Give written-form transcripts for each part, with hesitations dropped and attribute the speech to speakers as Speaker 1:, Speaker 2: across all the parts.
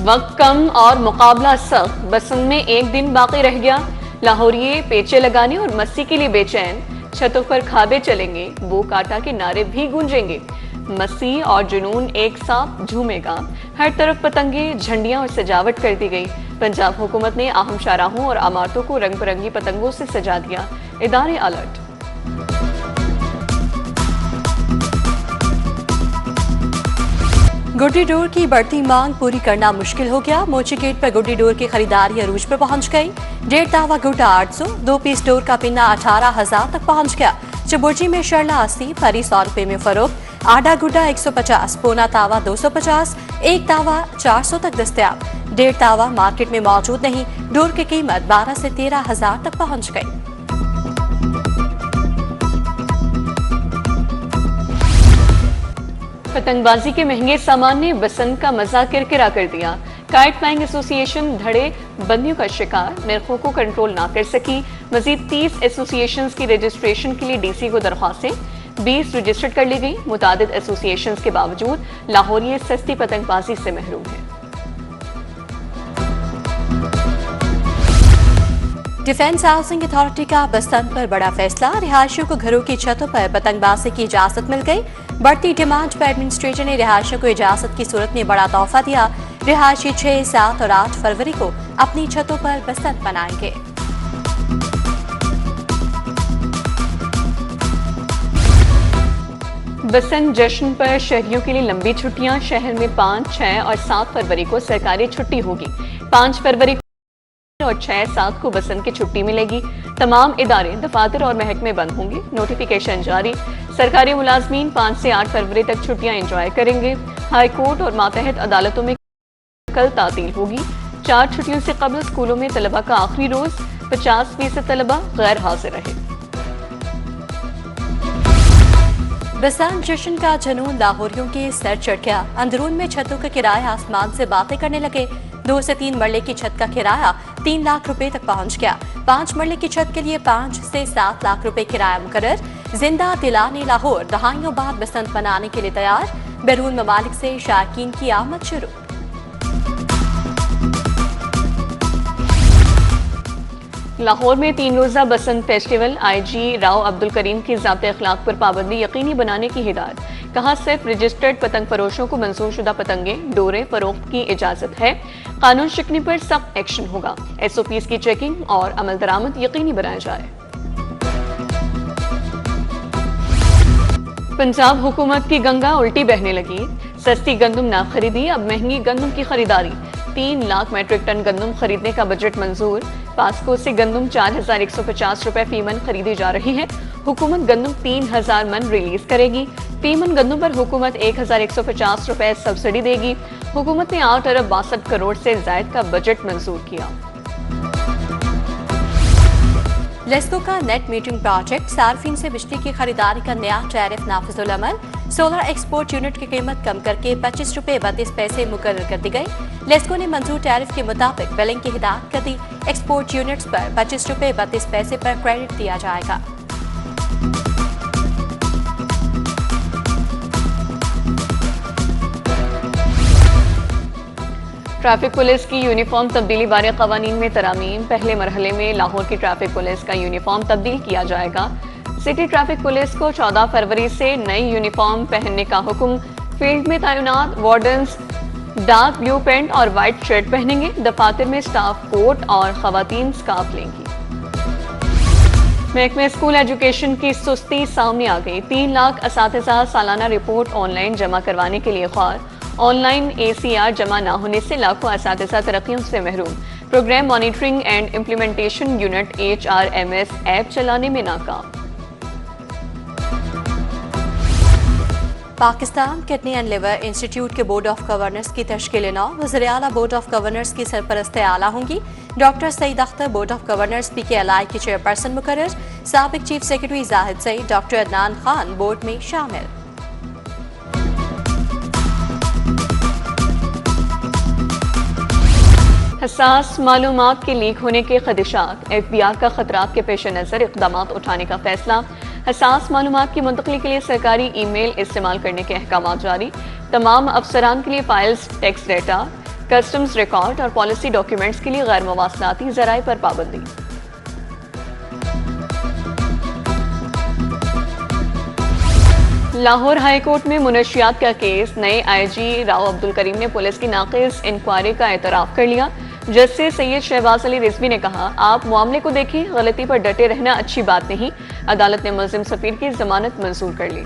Speaker 1: वक्त कम और मुकाबला सख्त। बसंत में एक दिन बाकी रह गया। लाहौरिये पेचे लगाने और मस्ती के लिए बेचैन। छतों पर खाबे चलेंगे, बो काटा के नारे भी गूंजेंगे। मस्ती और जुनून एक साथ झूमेगा। हर तरफ पतंगे, झंडियां और सजावट कर दी गई। पंजाब हुकूमत ने अहम शाहराहों और इमारतों को रंग बिरंगी पतंगों से सजा दिया। इदारे अलर्ट।
Speaker 2: गुड्डी डोर की बढ़ती मांग पूरी करना मुश्किल हो गया। मोची गेट पर गुड्डी डोर की खरीदारी अरूज पर पहुंच गई। 1.5 तावा गुड्डा 800, 2 पीस डोर का पिन्ना 18,000 तक पहुंच गया। चबुर्जी में शरला 80, परी 100 रुपए में फरोख्त। आधा गुड्डा 150, पौना तावा 250, 1 तावा 400 तक दस्तयाब। 1.5 तावा मार्केट में मौजूद नहीं। डोर की कीमत 12 से 13,000 तक पहुंच गई।
Speaker 1: पतंगबाजी के महंगे सामान ने बसंत का मजा किरकिरा कर दिया। काइट फ्लाइंग एसोसिएशन धड़े बंदियों का शिकार, निर्खों को कंट्रोल ना कर सकी। मजीद 30 एसोसिएशंस की रजिस्ट्रेशन के लिए डीसी को दरख्वास्तें 20 रजिस्टर्ड कर ली गई। मुतादिद एसोसिएशंस के बावजूद लाहौरिये सस्ती पतंगबाजी से महरूम है।
Speaker 2: डिफेंस हाउसिंग अथॉरिटी का बसंत पर बड़ा फैसला। रिहायशियों को घरों की छतों पर पतंगबाजी की इजाजत मिल गई। बढ़ती डिमांड पर एडमिनिस्ट्रेटर ने रिहायशियों को इजाजत की सूरत में बड़ा तोहफा दिया। रिहायशी 6, 7 और 8 फरवरी को अपनी छतों पर बसंत मनाएंगे।
Speaker 1: बसंत जश्न पर शहरियों के लिए लंबी छुट्टियां। शहर में 5, 6 और 7 फरवरी को सरकारी छुट्टी होगी। 5 फरवरी और 6, 7 को बसंत की छुट्टी मिलेगी। तमाम इदारे, दफातर और महकमे बंद होंगे। नोटिफिकेशन जारी। सरकारी मुलाजमीन 5 से 8 फरवरी तक छुट्टियां एंजॉय करेंगे। हाई कोर्ट और मातहत अदालतों में कल तातील होगी। 4 छुट्टियों से कबल स्कूलों में तलबा का आखिरी रोज। 50% तलबा गैर हाजिर रहे।
Speaker 2: बसंत जश्न का जुनून लाहौरियों के सर चढ़ गया। अंदरून में छतों का किराया आसमान से बातें करने लगे। 2 से 3 मरले की छत का किराया 3 लाख रुपए तक पहुंच गया। 5 मरले की छत के लिए 5 से 7 लाख रुपए किराया मुकर्रर। जिंदा दिलाने लाहौर दहाइयों बाद बसंत मनाने के लिए तैयार। बैरून ममालिक से शायकीन की आमद शुरू।
Speaker 1: लाहौर में 3 रोजा बसंत फेस्टिवल। IG राव अब्दुल करीम की ज़ाब्ते अखलाक पर पाबंदी यकीनी बनाने की हिदायत। कहा, सिर्फ रजिस्टर्ड पतंग फरोशों को मंजूर शुदा पतंगे, डोरे फरोख्त की इजाजत है। कानून शिकने पर सख्त एक्शन होगा। SOPs की चेकिंग और अमल दरामद यकीनी बनाया जाए। पंजाब हुकूमत की गंगा उल्टी बहने लगी। सस्ती गंदम ना खरीदी, अब महंगी गंदम की खरीदारी। 3 लाख मैट्रिक टन गंदम खरीदने का बजट मंजूर। पास्को से गंदम 4,150 रुपए फी मन खरीदी जा रही है। हुकूमत गंदम 3,000 मन रिलीज करेगी। फी मन गंदम पर हुकूमत 1,150 रुपए सब्सिडी देगी। हुकूमत ने 8 अरब 62 करोड़ से जायद का बजट मंजूर किया।
Speaker 2: लेस्को का नेट मीटरिंग प्रोजेक्ट। सार्फिन से बिजली की खरीदारी का नया टैरिफ नाफिजुल अमल। सोलर एक्सपोर्ट यूनिट की कीमत कम करके 25 रुपए 32 पैसे मुकर्रर कर दी गई। लेस्को ने मंजूर टैरिफ के मुताबिक बिलिंग की हिदायत कर दी। एक्सपोर्ट यूनिट्स पर 25 रुपए 32 पैसे पर क्रेडिट दिया जाएगा।
Speaker 1: ट्रैफिक पुलिस की यूनिफॉर्म तब्दीली बारे कवानीन में तरामीम। पहले मरहले में लाहौर की ट्रैफिक पुलिस का यूनिफॉर्म तब्दील किया जाएगा। सिटी ट्रैफिक पुलिस को 14 फरवरी से नई यूनिफॉर्म पहनने का हुक्म। फील्ड में तैनात वार्डन्स डार्क ब्लू पैंट और व्हाइट शर्ट पहनेंगे। दफातर में स्टाफ कोट और खवातीन स्कार्फ लेंगी। महकमे स्कूल एजुकेशन की सुस्ती सामने आ गई। 3 लाख असातिज़ा सालाना रिपोर्ट ऑनलाइन जमा करवाने के लिए ख्वार। ऑनलाइन ACR जमा न होने से लाखों असातिज़ा तरक्कियों से महरूम। Program monitoring and implementation unit HRMS app चलाने में नाकाम।
Speaker 2: Pakistan kidney and liver institute के बोर्ड ऑफ गवर्नर्स की तश्कील नौ। वज़ीर आला बोर्ड ऑफ गवर्नर्स की सरपरस्त आला होंगी। Doctor Saeed Akhtar board of governors PKLI की चेयरपर्सन मुकर्रर। साबिक chief secretary Zahid Saeed, doctor Adnan Khan board में शामिल।
Speaker 1: हसास मालूमात के लीक होने के खदशात। FBI का खतरात के पेश नज़र इक़दाम उठाने का फैसला। हसास मालूमात की मुंतकली के लिए सरकारी ईमेल इस्तेमाल करने के अहकाम जारी। तमाम अफसरान के लिए files, text data, customs record और पॉलिसी डॉक्यूमेंट्स के लिए गैर मवासलाती जराए पर पाबंदी। लाहौर हाई कोर्ट में मुनशियात का केस, नए आईजी राव अब्दुल करीम ने पुलिस की नाक़िस इंक्वायरी का एतराफ़ कर लिया। जस्टिस सैयद शहबाज अली रिजवी ने कहा, आप मामले को देखें, गलती पर डटे रहना अच्छी बात नहीं। अदालत ने मुल्ज़िम सफ़ीर की जमानत मंजूर कर ली।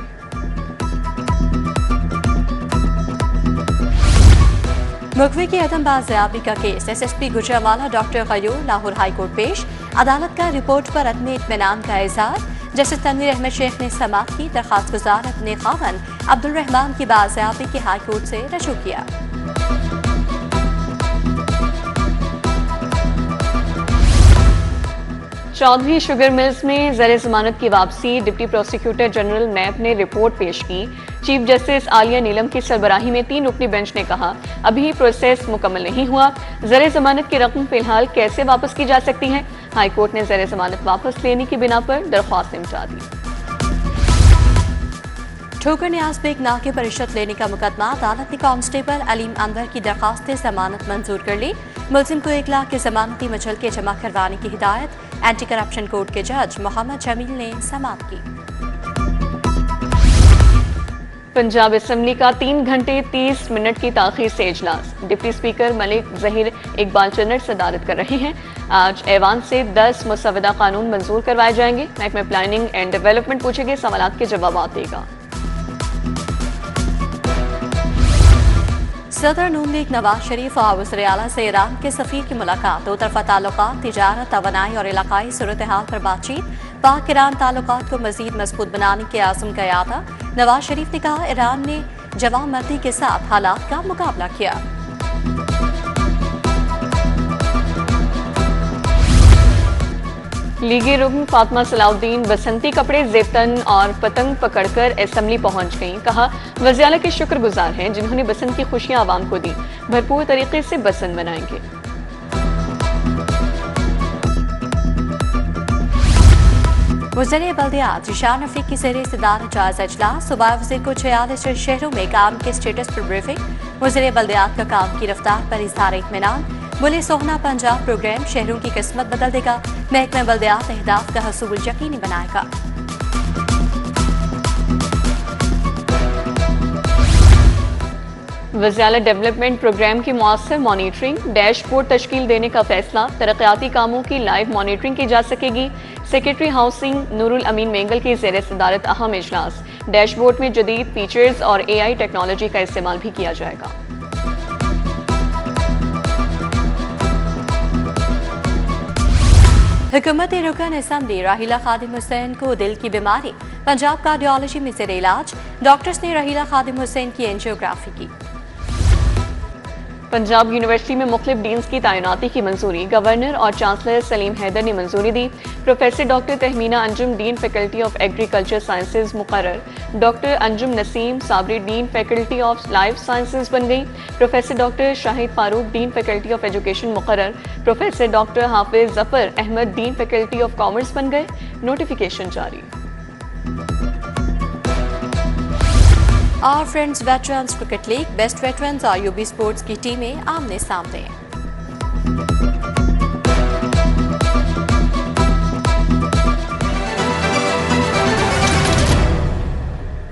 Speaker 2: मुखबिर की अदम बाज़ियाबी का case, SSP Gujranwala doctor Gayur Lahore high court पेश। अदालत का रिपोर्ट पर अदम इत्मीनान का इज़हार। जस्टिस तनवीर अहमद शेख ने समाअत की। दरख्वास्त गुजार अपने खावन अब्दुल रहमान की बाज़ियाबी की हाई कोर्ट से रजू किया।
Speaker 1: चौधरी शुगर मिल्स में ज़र जमानत की वापसी, डिप्टी प्रोसिक्यूटर जनरल नैब ने रिपोर्ट पेश की। चीफ जस्टिस आलिया नीलम की सरबराही में 3 रुकनी बेंच ने कहा, अभी प्रोसेस मुकम्मल नहीं हुआ, ज़र जमानत की रकम फिलहाल कैसे वापस की जा सकती है। हाई कोर्ट ने ज़र जमानत वापस लेने की बिना पर दरख्वास्त निपटा दी।
Speaker 2: ठोकर न्याज बेग नाके पर रिश्वत लेने का मुकदमा, अदालत ने कांस्टेबल अलीम अनवर की दरखास्त जमानत मंजूर कर ली। मुलजिम को 1 लाख की जमानती मुचलके जमा करवाने की हिदायत। एंटी करप्शन कोर्ट के जज मोहम्मद जमील ने समाअत की।
Speaker 1: पंजाब असम्बली का 3 घंटे 30 मिनट की ताखीर से इजलास। डिप्टी स्पीकर मलिक जहीर इकबाल चन्नट सदारत कर रहे हैं। आज ऐवान से 10 मुसवदा कानून मंजूर करवाए जाएंगे। महकमा प्लानिंग एंड डेवलपमेंट पूछे गए सवालात के जवाब देगा।
Speaker 2: सदर नून लीग नवाज शरीफ और वज़ीर आला से ईरान के सफ़ीर की मुलाकात। दो तरफ़ा ताल्लुकात, तिजारत, तवानाई और इलाकाई सूरत हाल पर बातचीत। पाक ईरान ताल्लुकात को मज़ीद मजबूत बनाने के आज़म का यादा। नवाज शरीफ ने कहा, ईरान ने जवाबमर्दी के साथ हालात का मुकाबला किया।
Speaker 1: लीगी रुकन फातिमा सलाउद्दीन बसंती कपड़े, जेबतन और पतंग पकड़कर असेंबली पहुंच गईं। कहा, वज़ीर आला के शुक्रगुजार हैं जिन्होंने बसंत की खुशियां आवाम को दी। भरपूर तरीके से बसंत मनाएंगे।
Speaker 2: वज़ीर बल्दियात ज़ीशान रफ़ीक की ज़ेर सदारत जायज़ा इजलास। सूबाई वज़ीर को 46 शहरों में काम के स्टेटस पर ब्रीफिंग। वज़ीर बल्दियात का काम की रफ्तार पर इज़हार इत्मीनान। बोले, सोहना पंजाब प्रोग्राम शहरों की किस्मत बदल देगा। महकमा बल्दियात अहदाफ का हसूल यकीनी बनाएगा।
Speaker 1: वज़ीर आला डेवलपमेंट प्रोग्राम की मौसर मॉनिटरिंग, डैशबोर्ड तश्कील देने का फैसला। तरक्याती कामों की लाइव मॉनिटरिंग की जा सकेगी। सेक्रेटरी हाउसिंग नूरुल अमीन मेंगल की ज़ेर सदारत अहम इजलास। डैशबोर्ड में जदीद फीचर्स और AI टेक्नोलॉजी का इस्तेमाल भी किया जाएगा।
Speaker 2: हुकूमत रुकन असम्बली राहीला खादिम हुसैन को दिल की बीमारी, पंजाब कार्डियोलॉजी में ज़ेर इलाज। डॉक्टर्स ने राहीला खादिम हुसैन की एंजियोग्राफी की।
Speaker 1: पंजाब यूनिवर्सिटी में मुख्तलिफ डीन्स की तैनाती की मंजूरी। गवर्नर और चांसलर सलीम हैदर ने मंजूरी दी। Professor doctor Tahmina Anjum dean faculty of agriculture sciences मुकर्रर। Doctor Anjum Naseem Sabri dean faculty of life sciences बन गई। Professor doctor Shahid Farooq dean faculty of education मुकर्रर। Professor doctor Hafiz Zafar Ahmad dean faculty of commerce बन गए। नोटिफिकेशन जारी।
Speaker 2: और friends veterans cricket league, best veterans और UB sports की टीमें आमने सामने।